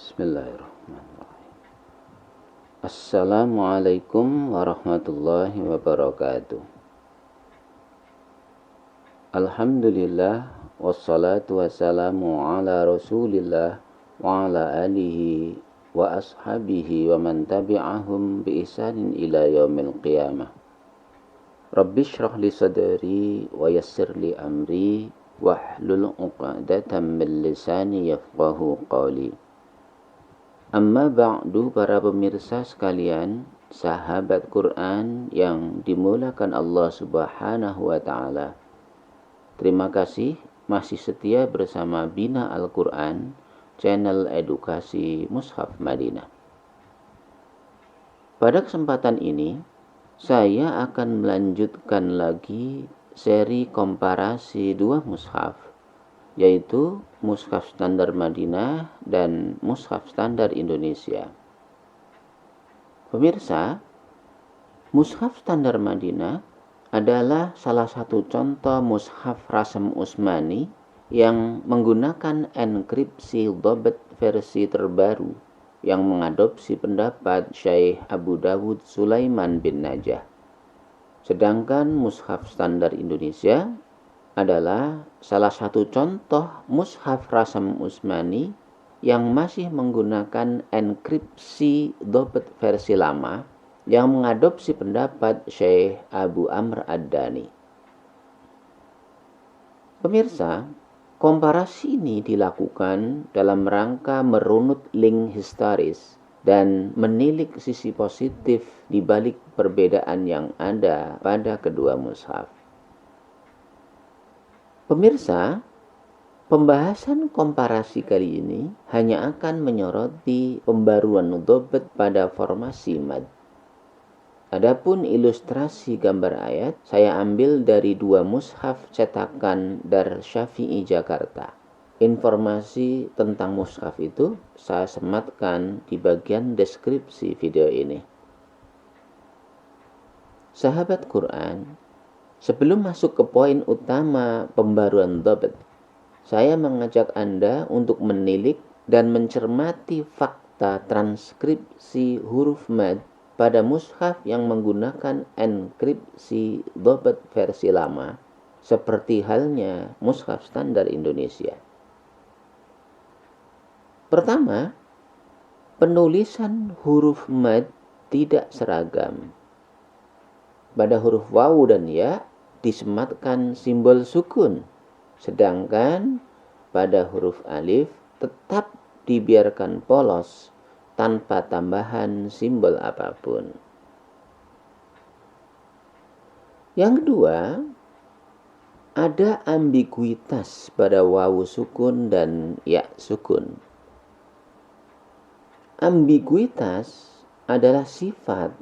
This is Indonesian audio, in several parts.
Bismillahirrahmanirrahim. Assalamualaikum warahmatullahi wabarakatuh. Alhamdulillah wassalatu wassalamu ala Rasulillah wa ala alihi wa ashabihi wa man tabi'ahum bi ihsanin ila yaumil qiyamah. Rabbi shrah li sadri wa yassir li amri wahlul 'uqdatam min lisani yafqahu qawli. Amma ba'du, para pemirsa sekalian, sahabat Quran yang dimulakan Allah Subhanahu wa Ta'ala. Terima kasih masih setia bersama Bina Al-Quran, channel edukasi Mushaf Madinah. Pada kesempatan ini, saya akan melanjutkan lagi seri komparasi dua mushaf, yaitu Mushaf Standar Madinah dan Mushaf Standar Indonesia. Pemirsa, Mushaf Standar Madinah adalah salah satu contoh mushaf Rasm Utsmani yang menggunakan enkripsi Dhabt versi terbaru yang mengadopsi pendapat Syekh Abu Dawud Sulaiman bin Najah. Sedangkan Mushaf Standar Indonesia adalah salah satu contoh mushaf Rasm Utsmani yang masih menggunakan enkripsi Dhabt versi lama yang mengadopsi pendapat Syekh Abu Amr Ad-Dani. Pemirsa, komparasi ini dilakukan dalam rangka merunut link historis dan menilik sisi positif di balik perbedaan yang ada pada kedua mushaf. Pemirsa, pembahasan komparasi kali ini hanya akan menyoroti pembaruan Dhabt pada formasi mad. Adapun ilustrasi gambar ayat saya ambil dari dua mushaf cetakan Dar Syafi'i Jakarta. Informasi tentang mushaf itu saya sematkan di bagian deskripsi video ini. Sahabat Quran, sebelum masuk ke poin utama pembaruan Dhabt, saya mengajak Anda untuk menilik dan mencermati fakta transkripsi huruf mad pada mushaf yang menggunakan enkripsi Dhabt versi lama, seperti halnya Mushaf Standar Indonesia. Pertama, penulisan huruf mad tidak seragam. Pada huruf wawu dan ya disematkan simbol sukun, sedangkan pada huruf alif tetap dibiarkan polos tanpa tambahan simbol apapun. Yang kedua, ada ambiguitas pada wawu sukun dan ya sukun. Ambiguitas adalah sifat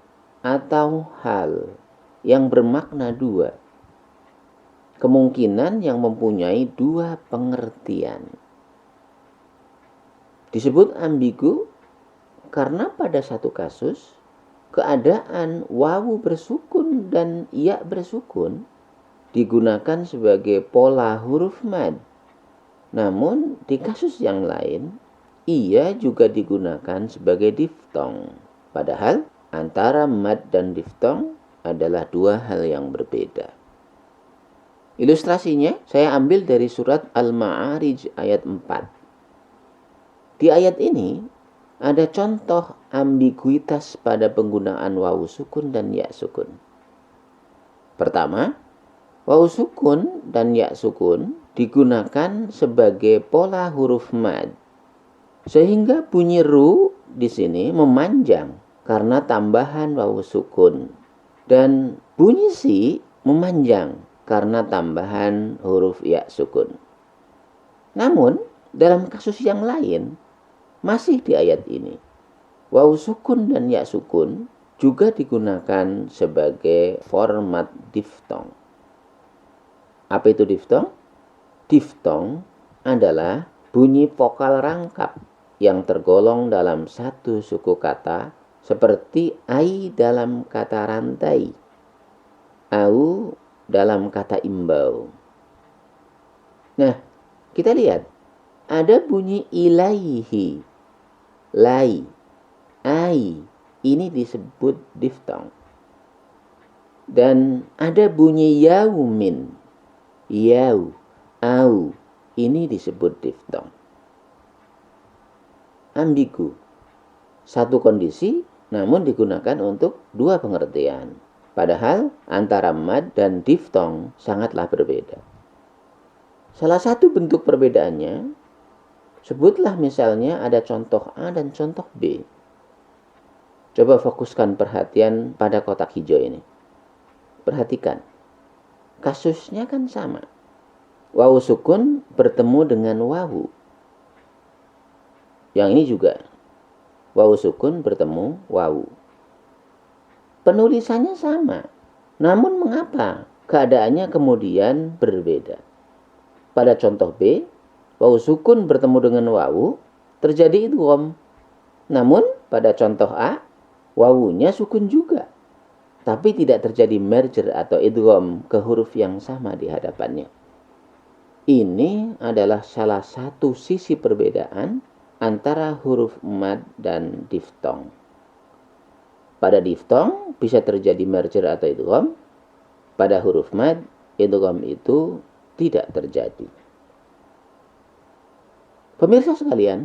atau hal yang bermakna dua, kemungkinan yang mempunyai dua pengertian. Disebut ambigu karena pada satu kasus, keadaan wawu bersukun dan ya bersukun digunakan sebagai pola huruf mad. Namun di kasus yang lain, ia juga digunakan sebagai diftong. Padahal antara mad dan diftong adalah dua hal yang berbeda. Ilustrasinya saya ambil dari surat Al-Ma'arij ayat 4. Di ayat ini ada contoh ambiguitas pada penggunaan wawu sukun dan ya sukun. Pertama, wawu sukun dan ya sukun digunakan sebagai pola huruf mad, sehingga bunyi ru di sini memanjang karena tambahan wawu sukun, dan bunyi si memanjang karena tambahan huruf ya sukun. Namun, dalam kasus yang lain, masih di ayat ini, wawu sukun dan ya sukun juga digunakan sebagai format diftong. Apa itu diftong? Diftong adalah bunyi vokal rangkap yang tergolong dalam satu suku kata, seperti ai dalam kata rantai, au dalam kata imbau. Nah, kita lihat ada bunyi ilaihi lai, ai, ini disebut diftong. Dan ada bunyi yaumin, yau, au, ini disebut diftong. Ambigu, satu kondisi namun digunakan untuk dua pengertian. Padahal antara mad dan diftong sangatlah berbeda. Salah satu bentuk perbedaannya, sebutlah misalnya ada contoh A dan contoh B. Coba fokuskan perhatian pada kotak hijau ini. Perhatikan, kasusnya kan sama. Wawu sukun bertemu dengan wawu. Yang ini juga wawu sukun bertemu wawu. Penulisannya sama. Namun mengapa keadaannya kemudian berbeda? Pada contoh B, wawu sukun bertemu dengan wawu, terjadi idgham. Namun pada contoh A, wawunya sukun juga. Tapi tidak terjadi merger atau idgham ke huruf yang sama di hadapannya. Ini adalah salah satu sisi perbedaan antara huruf mad dan diftong. Pada diftong bisa terjadi merger atau idgham. Pada huruf mad, idgham itu tidak terjadi. Pemirsa sekalian,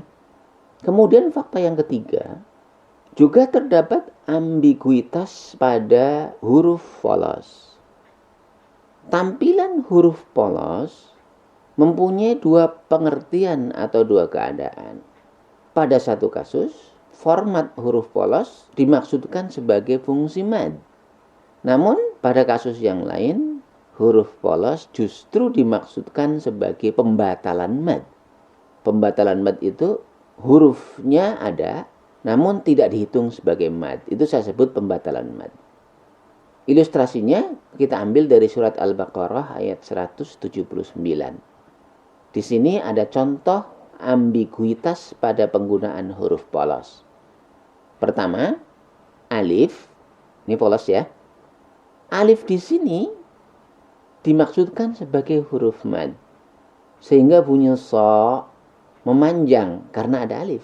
kemudian fakta yang ketiga, juga terdapat ambiguitas pada huruf polos. Tampilan huruf polos mempunyai dua pengertian atau dua keadaan. Pada satu kasus, format huruf polos dimaksudkan sebagai fungsi mad. Namun, pada kasus yang lain, huruf polos justru dimaksudkan sebagai pembatalan mad. Pembatalan mad itu hurufnya ada, namun tidak dihitung sebagai mad. Itu saya sebut pembatalan mad. Ilustrasinya kita ambil dari surat Al-Baqarah ayat 179. Di sini ada contoh ambiguitas pada penggunaan huruf polos. Pertama, alif. Ini polos ya. Alif di sini dimaksudkan sebagai huruf mad. Sehingga bunyi so memanjang karena ada alif.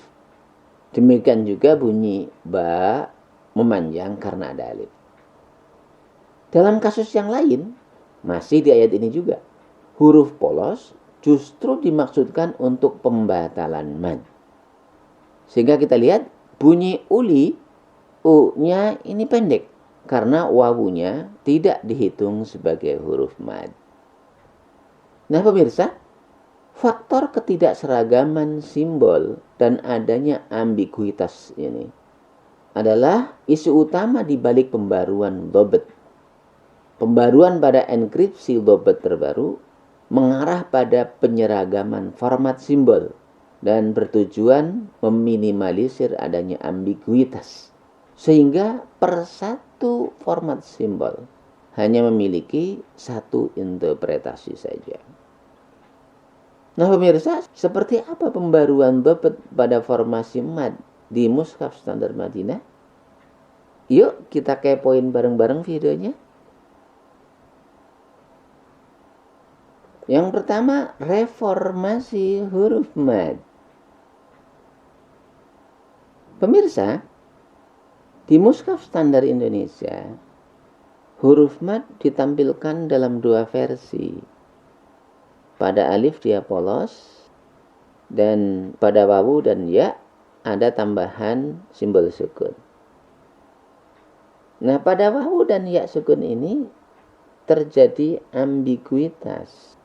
Demikian juga bunyi ba memanjang karena ada alif. Dalam kasus yang lain, masih di ayat ini juga, huruf polos justru dimaksudkan untuk pembatalan mad. Sehingga kita lihat bunyi uli, u-nya ini pendek karena wawunya tidak dihitung sebagai huruf mad. Nah pemirsa, faktor ketidakseragaman simbol dan adanya ambiguitas ini adalah isu utama di balik pembaruan dhobit. Pembaruan pada enkripsi dhobit terbaru mengarah pada penyeragaman format simbol dan bertujuan meminimalisir adanya ambiguitas. Sehingga per satu format simbol hanya memiliki satu interpretasi saja. Nah pemirsa, seperti apa pembaruan dhobit pada formasi mad di Mushaf Standar Madinah? Yuk kita kepoin bareng-bareng videonya. Yang pertama, reformasi huruf mad. Pemirsa, di Mushaf Standar Indonesia, huruf mad ditampilkan dalam dua versi. Pada alif dia polos, dan pada wawu dan ya ada tambahan simbol sukun. Nah, pada wawu dan ya sukun ini terjadi ambiguitas.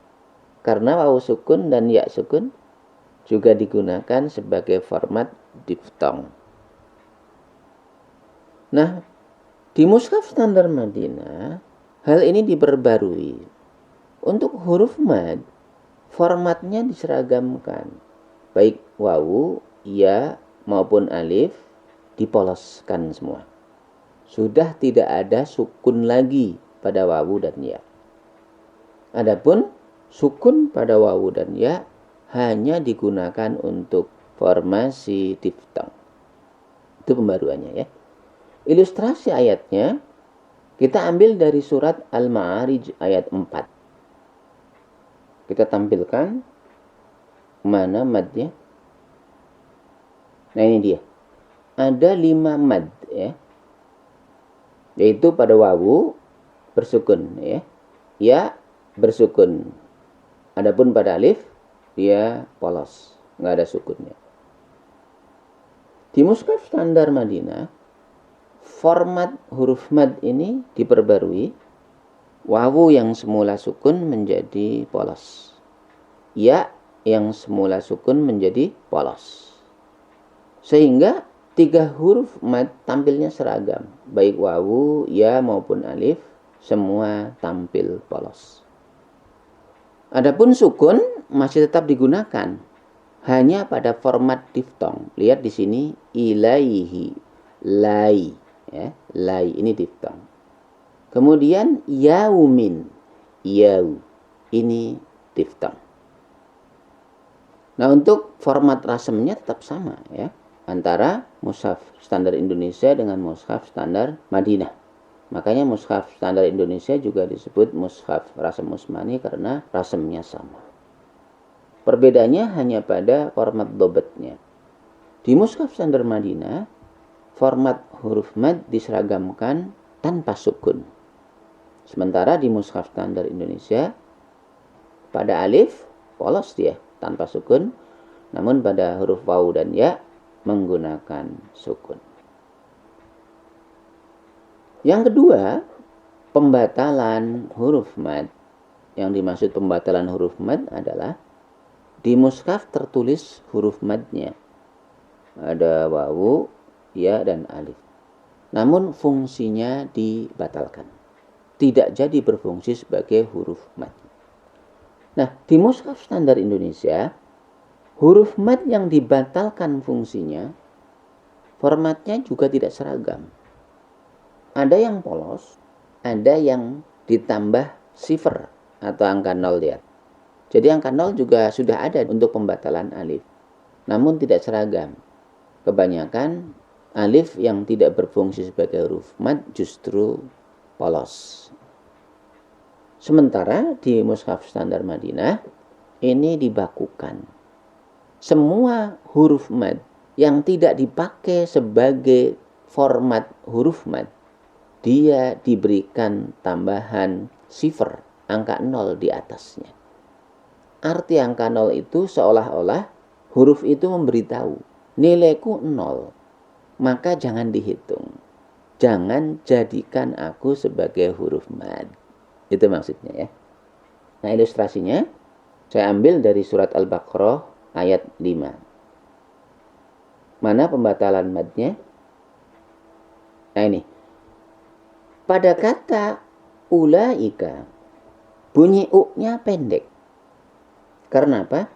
Karena wawu sukun dan ya sukun juga digunakan sebagai format diftong. Nah, di Mushaf Standar Madinah, hal ini diperbarui. Untuk huruf mad, formatnya diseragamkan. Baik wawu, ya, maupun alif dipoloskan semua. Sudah tidak ada sukun lagi pada wawu dan ya. Adapun sukun pada wawu dan ya hanya digunakan untuk formasi diftong. Itu pembaruannya ya. Ilustrasi ayatnya kita ambil dari surat Al-Ma'arij ayat 4. Kita tampilkan mana madnya. Nah ini dia. ada 5 mad ya. Yaitu pada wawu bersukun ya. Ya bersukun. Adapun pada alif dia polos, nggak ada sukunnya. Di mushaf standar Madinah, format huruf mad ini diperbarui. Wawu yang semula sukun menjadi polos. Ya yang semula sukun menjadi polos. Sehingga 3 huruf mad tampilnya seragam. Baik wawu, ya maupun alif, semua tampil polos. Adapun sukun masih tetap digunakan. Hanya pada format diftong. Lihat di sini, ilaihi, lai. Ya, lai, ini diftong. Kemudian yaumin, yau, ini diftong. Nah, untuk format rasemnya tetap sama ya, antara mushaf standar Indonesia dengan mushaf standar Madinah. Makanya mushaf standar Indonesia juga disebut mushaf rasem Utsmani karena rasemnya sama. Perbedaannya hanya pada format dobetnya. Di mushaf standar Madinah, format huruf mad diseragamkan tanpa sukun. Sementara di mushaf standar Indonesia, pada alif polos dia tanpa sukun, namun pada huruf wawu dan ya menggunakan sukun. Yang kedua, pembatalan huruf mad. Yang dimaksud pembatalan huruf mad adalah di mushaf tertulis huruf madnya. Ada wawu, ya, dan alif. Namun fungsinya dibatalkan. Tidak jadi berfungsi sebagai huruf mad. Nah, di mushaf standar Indonesia, huruf mad yang dibatalkan fungsinya, formatnya juga tidak seragam. Ada yang polos, ada yang ditambah sifar atau angka 0 dia. Jadi angka 0 juga sudah ada untuk pembatalan alif. Namun tidak seragam. Kebanyakan alif yang tidak berfungsi sebagai huruf mad justru polos. Sementara di mushaf standar Madinah ini dibakukan. Semua huruf mad yang tidak dipakai sebagai format huruf mad, dia diberikan tambahan sifar, angka 0 di atasnya. Arti angka 0 itu seolah-olah huruf itu memberitahu, nilaiku 0, maka jangan dihitung. Jangan jadikan aku sebagai huruf mad. Itu maksudnya ya. Nah, ilustrasinya saya ambil dari surat Al-Baqarah ayat 5. Mana pembatalan madnya? Nah ini. Pada kata ulaika, bunyi u-nya pendek. Karena apa?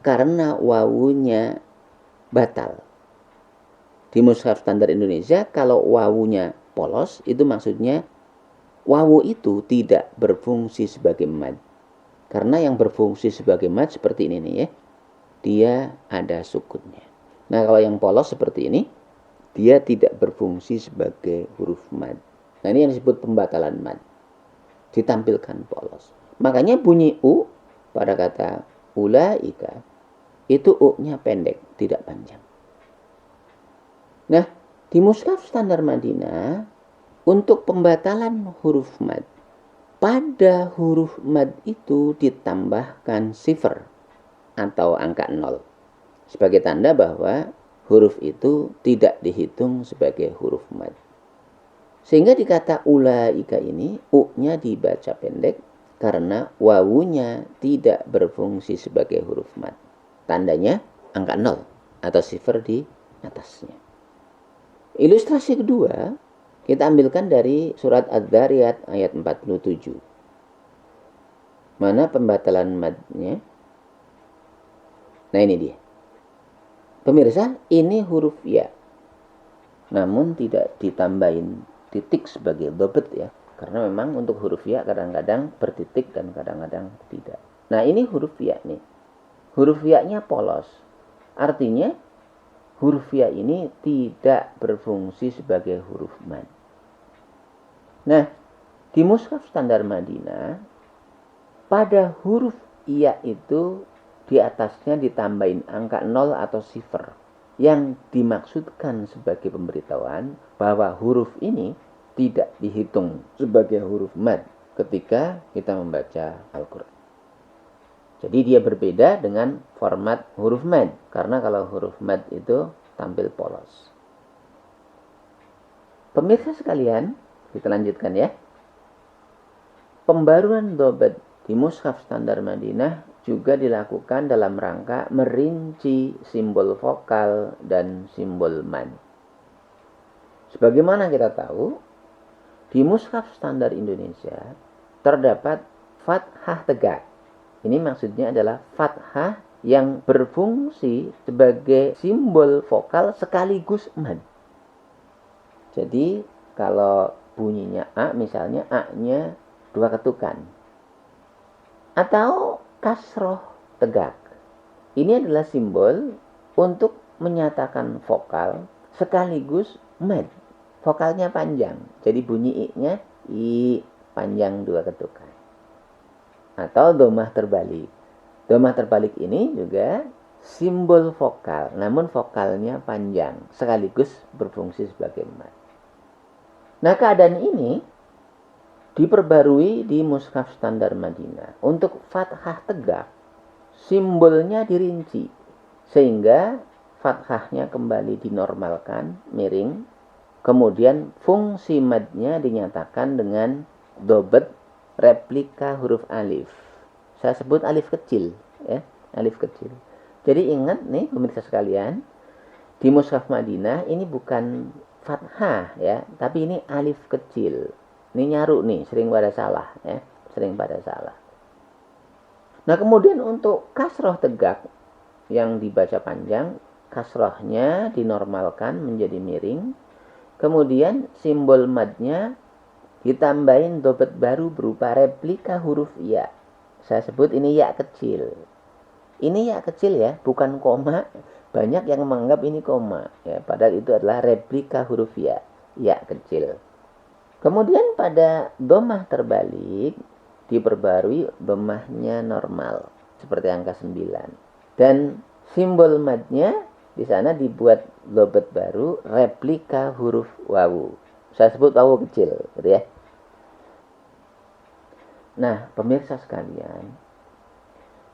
Karena wawunya batal. Di mushaf standar Indonesia, kalau wawunya polos, itu maksudnya wawu itu tidak berfungsi sebagai mad. Karena yang berfungsi sebagai mad seperti ini nih ya, dia ada sukunnya. Nah, kalau yang polos seperti ini, dia tidak berfungsi sebagai huruf mad. Nah, ini yang disebut pembatalan mad. Ditampilkan polos. Makanya bunyi u pada kata ulaika, itu u-nya pendek, tidak panjang. Nah, di mushaf standar Madinah, untuk pembatalan huruf mad, pada huruf mad itu ditambahkan sifar atau angka 0. Sebagai tanda bahwa huruf itu tidak dihitung sebagai huruf mad. Sehingga di kata ulaika ini, u-nya dibaca pendek karena wawunya tidak berfungsi sebagai huruf mad. Tandanya angka 0 atau sifar di atasnya. Ilustrasi kedua, kita ambilkan dari surat Adz-Dzariyat ayat 47. Mana pembatalan madnya? Nah, ini dia. Pemirsa, ini huruf ya. Namun tidak ditambahin titik sebagai dobet ya. Karena memang untuk huruf ya kadang-kadang bertitik dan kadang-kadang tidak. Nah, ini huruf ya nih. Huruf ya-nya polos. Artinya huruf ya ini tidak berfungsi sebagai huruf mad. Nah, di mushaf standar Madinah, pada huruf ya itu di atasnya ditambahin angka 0 atau sifar. yang dimaksudkan sebagai pemberitahuan bahwa huruf ini tidak dihitung sebagai huruf mad ketika kita membaca Al-Quran. Jadi dia berbeda dengan format huruf mad, karena kalau huruf mad itu tampil polos. Pemirsa sekalian, kita lanjutkan ya. Pembaruan dobat di Mushaf Standar Madinah juga dilakukan dalam rangka merinci simbol vokal dan simbol mad. Sebagaimana kita tahu, di Mushaf Standar Indonesia terdapat fathah tegak. Ini maksudnya adalah fathah yang berfungsi sebagai simbol vokal sekaligus mad. Jadi kalau bunyinya A, misalnya A-nya 2 ketukan. Atau kasroh tegak. Ini adalah simbol untuk menyatakan vokal sekaligus mad. Vokalnya panjang. Jadi bunyi I-nya I panjang 2 ketukan. Atau domah terbalik. Domah terbalik ini juga simbol vokal, namun vokalnya panjang sekaligus berfungsi sebagai mad. Nah, keadaan ini diperbarui di Mushaf Standar Madinah. Untuk fathah tegak, simbolnya dirinci sehingga fathahnya kembali dinormalkan, miring. Kemudian fungsi madnya dinyatakan dengan dobet replika huruf alif. Saya sebut alif kecil, ya, alif kecil. Jadi ingat nih pemirsa sekalian, di Mushaf Madinah ini bukan fathah ya, tapi ini alif kecil. Ini nyaru nih, sering pada salah ya, sering pada salah. Nah, kemudian untuk kasroh tegak yang dibaca panjang, kasrohnya dinormalkan menjadi miring. Kemudian simbol madnya ditambahin dobet baru berupa replika huruf ya. Saya sebut ini ya kecil. Ini ya kecil ya, bukan koma. Banyak yang menganggap ini koma ya, padahal itu adalah replika huruf ya kecil. Kemudian pada domah terbalik diperbarui domahnya normal seperti angka 9. Dan simbol madnya di sana dibuat dobet baru replika huruf wawu. Saya sebut wawu kecil, gitu ya. Nah, pemirsa sekalian,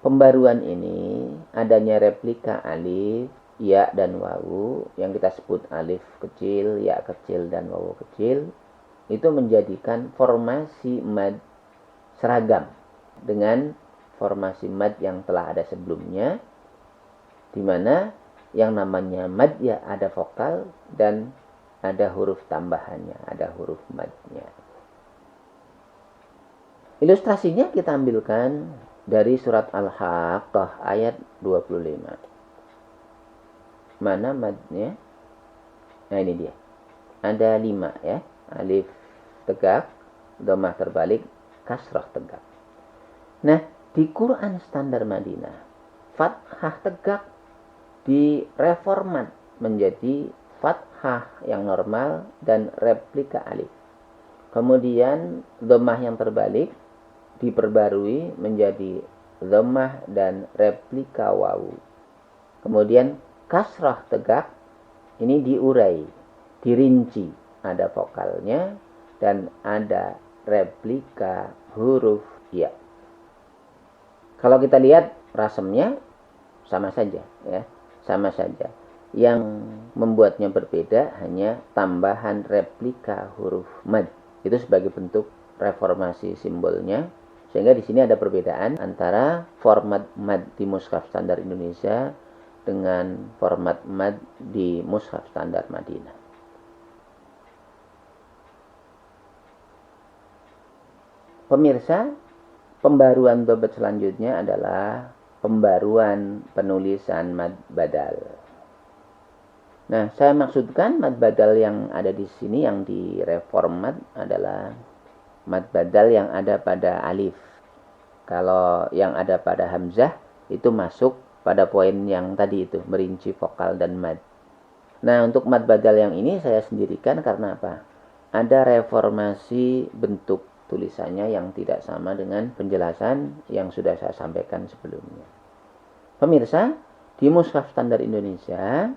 pembaruan ini adanya replika alif, ya, dan wawu yang kita sebut alif kecil, ya kecil, dan wawu kecil itu menjadikan formasi mad seragam dengan formasi mad yang telah ada sebelumnya, di mana yang namanya mad ya ada vokal dan ada huruf tambahannya, ada huruf madnya. Ilustrasinya kita ambilkan dari surat Al-Haqqah ayat 25. Mana madnya? Nah, ini dia. Ada 5 ya. Alif tegak, domah terbalik, kasrah tegak. Nah, di Quran Standar Madinah, fathah tegak direformat menjadi fathah yang normal dan replika alif. Kemudian domah yang terbalik diperbarui menjadi dhammah dan replika wawu. Kemudian kasrah tegak ini diurai, dirinci, ada vokalnya dan ada replika huruf ya. Kalau kita lihat rasemnya sama saja ya, sama saja. Yang membuatnya berbeda hanya tambahan replika huruf mad. Itu sebagai bentuk reformasi simbolnya. Sehingga di sini ada perbedaan antara format mad di Mushaf Standar Indonesia dengan format mad di Mushaf Standar Madinah. Pemirsa, pembaruan dobet selanjutnya adalah pembaruan penulisan mad badal. Nah, saya maksudkan mad badal yang ada di sini yang direformat adalah mad badal yang ada pada alif. Kalau yang ada pada hamzah itu masuk pada poin yang tadi itu, merinci vokal dan mad. Nah, untuk mad badal yang ini saya sendirikan karena apa? Ada reformasi bentuk tulisannya yang tidak sama dengan penjelasan yang sudah saya sampaikan sebelumnya. Pemirsa, di Mushaf Standar Indonesia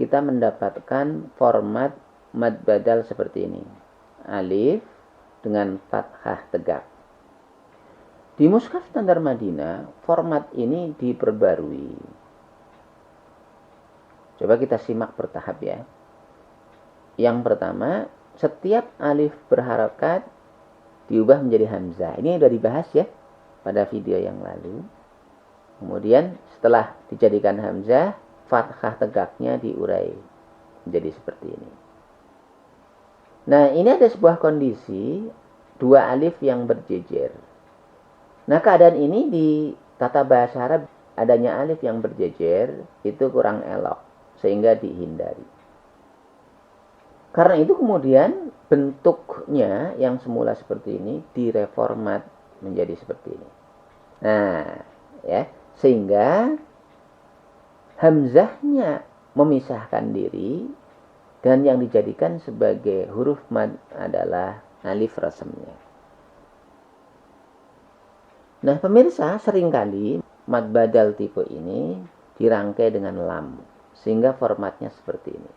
kita mendapatkan format mad badal seperti ini. Alif dengan fathah tegak. Di Mushaf Standar Madinah, format ini diperbarui. Coba kita simak bertahap ya. Yang pertama, setiap alif berharokat diubah menjadi hamzah. Ini sudah dibahas ya pada video yang lalu. Kemudian setelah dijadikan hamzah, fathah tegaknya diurai menjadi seperti ini. Nah, ini ada sebuah kondisi dua alif yang berjejer. Nah, keadaan ini di tata bahasa Arab adanya alif yang berjejer itu kurang elok sehingga dihindari. Karena itu kemudian bentuknya yang semula seperti ini direformat menjadi seperti ini. Nah, ya, sehingga hamzahnya memisahkan diri dan yang dijadikan sebagai huruf mad adalah alif rasamnya. Nah, pemirsa, seringkali mad badal tipe ini dirangkai dengan lam sehingga formatnya seperti ini.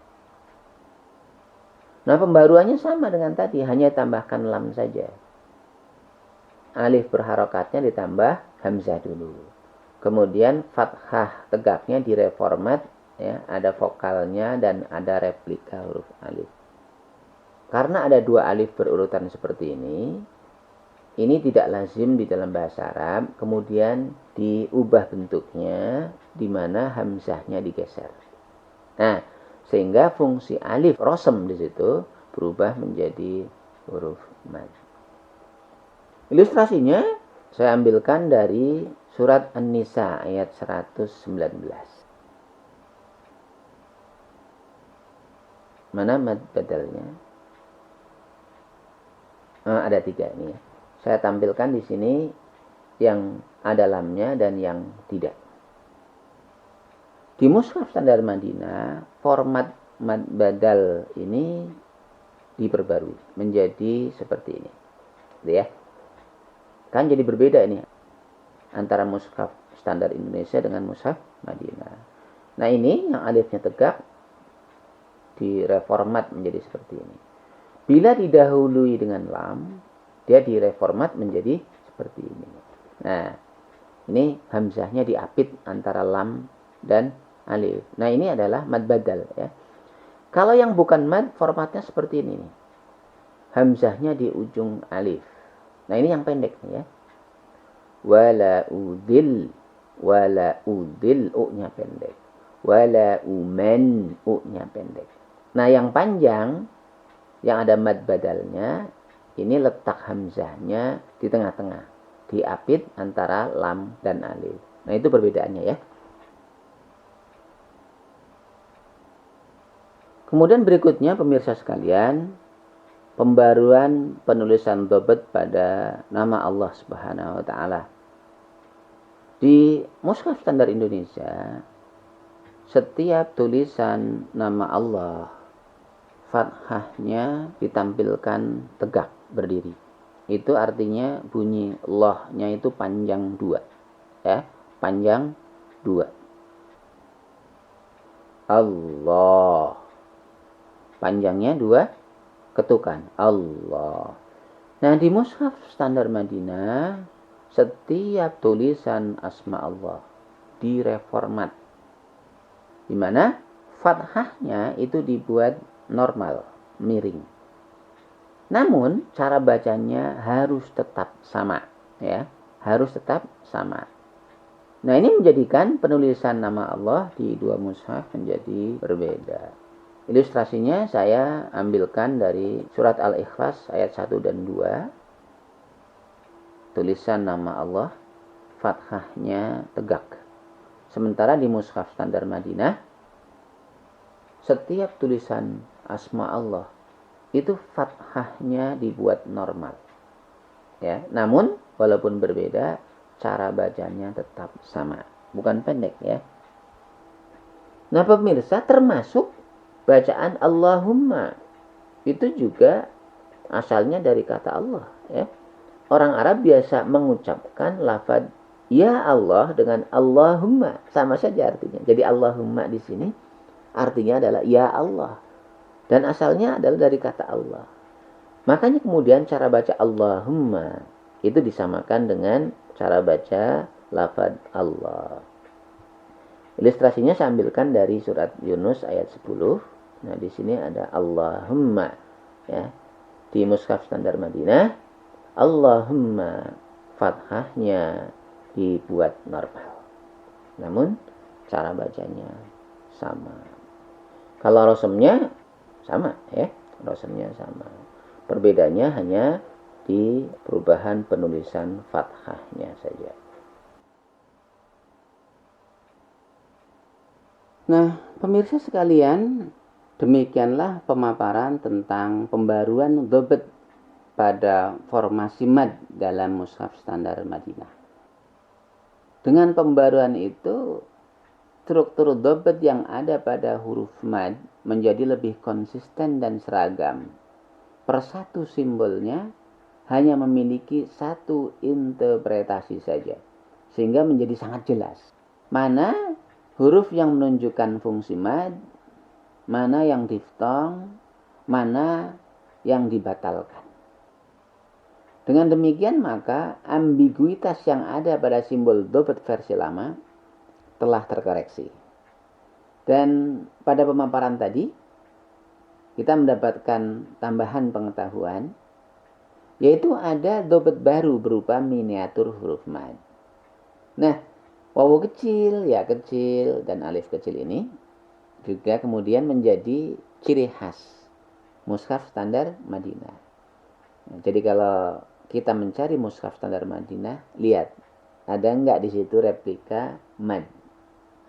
Nah, pembaruannya sama dengan tadi, hanya tambahkan lam saja. Alif berharokatnya ditambah hamzah dulu. Kemudian fathah tegaknya direformat, ya, ada vokalnya dan ada replika huruf alif. Karena ada dua alif berurutan seperti ini tidak lazim di dalam bahasa Arab, kemudian diubah bentuknya di mana hamzahnya digeser. Nah, sehingga fungsi alif rosem di situ berubah menjadi huruf mad. Ilustrasinya saya ambilkan dari surat An-Nisa ayat 119. Mana mad badalnya? Ada 3 ini ya. Saya tampilkan di sini yang ada lamnya dan yang tidak. Di Mushaf Standar Madinah, format mad badal ini diperbarui menjadi seperti ini. Gitu ya. Kan jadi berbeda ini antara Mushaf Standar Indonesia dengan Mushaf Madinah. Nah, ini yang alifnya tegak direformat menjadi seperti ini. Bila didahului dengan lam, dia direformat menjadi seperti ini. Nah, ini hamzahnya diapit antara lam dan alif. Nah, ini adalah mad badal ya. Kalau yang bukan mad, formatnya seperti ini nih. Hamzahnya di ujung alif. Nah, ini yang pendek nih ya. Wala udil, u-nya pendek. Wala uman, u-nya pendek. Nah, yang panjang, yang ada mad badalnya, ini letak hamzahnya di tengah-tengah. Diapit antara lam dan alif. Nah, itu perbedaannya ya. Kemudian berikutnya pemirsa sekalian, pembaruan penulisan dhabt pada nama Allah Subhanahu wa taala. Di Mushaf Standar Indonesia, setiap tulisan nama Allah fathahnya ditampilkan tegak berdiri. Itu artinya bunyi Allah-nya itu panjang 2. Ya, panjang 2. Allah. Panjangnya 2 ketukan. Allah. Nah, di Mushaf Standar Madinah, setiap tulisan asma Allah direformat. Di mana fathahnya itu dibuat normal, miring. Namun, cara bacanya harus tetap sama. Ya, harus tetap sama. Nah, ini menjadikan penulisan nama Allah di 2 mushaf menjadi berbeda. Ilustrasinya saya ambilkan dari surat Al-Ikhlas ayat 1 dan 2. Tulisan nama Allah, fathahnya tegak. Sementara di Mushaf Standar Madinah, setiap tulisan asma Allah itu fathahnya dibuat normal. Ya, namun walaupun berbeda, cara bacanya tetap sama. Bukan pendek ya. Nah, pemirsa, termasuk bacaan Allahumma itu juga asalnya dari kata Allah ya. Orang Arab biasa mengucapkan lafaz ya Allah dengan Allahumma, sama saja artinya. Jadi Allahumma di sini artinya adalah ya Allah. Dan asalnya adalah dari kata Allah. Makanya kemudian cara baca Allahumma itu disamakan dengan cara baca lafaz Allah. Ilustrasinya saya ambilkan dari surat Yunus ayat 10. Nah, di sini ada Allahumma, ya. Di mushaf standar Madinah, Allahumma fathahnya dibuat normal. Namun cara bacanya sama. Kalau rosemnya sama, ya. Rosemnya sama. Perbedaannya hanya di perubahan penulisan fathahnya saja. Nah, pemirsa sekalian, demikianlah pemaparan tentang pembaruan dhabt pada formasi mad dalam mushaf standar Madinah. Dengan pembaruan itu, struktur dhabt yang ada pada huruf mad menjadi lebih konsisten dan seragam. Persatu simbolnya hanya memiliki satu interpretasi saja, sehingga menjadi sangat jelas mana huruf yang menunjukkan fungsi mad, mana yang diftong, mana yang dibatalkan. Dengan demikian maka ambiguitas yang ada pada simbol dhabt versi lama telah terkoreksi. Dan pada pemaparan tadi kita mendapatkan tambahan pengetahuan, yaitu ada dhabt baru berupa miniatur huruf mad. Nah, wawu kecil, ya kecil, dan alif kecil ini juga kemudian menjadi ciri khas mushaf standar Madinah. Nah, jadi kalau kita mencari mushaf standar Madinah, lihat ada enggak di situ replika mad,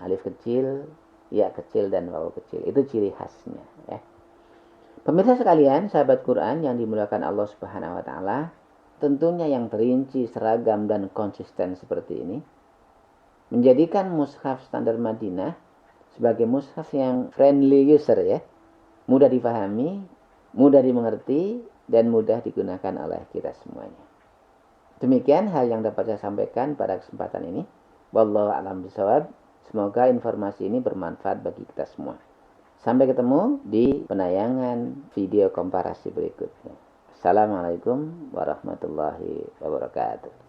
alif kecil, ya kecil, dan wawu kecil. Itu ciri khasnya, ya. Pemirsa sekalian, sahabat Quran yang dimuliakan Allah Subhanahu wa taala, tentunya yang terinci, seragam, dan konsisten seperti ini menjadikan mushaf standar Madinah sebagai mushaf yang friendly user, ya. Mudah dipahami, mudah dimengerti, dan mudah digunakan oleh kita semuanya. Demikian hal yang dapat saya sampaikan pada kesempatan ini. Wallahu a'lam bishawab. Semoga informasi ini bermanfaat bagi kita semua. Sampai ketemu di penayangan video komparasi berikutnya. Assalamualaikum warahmatullahi wabarakatuh.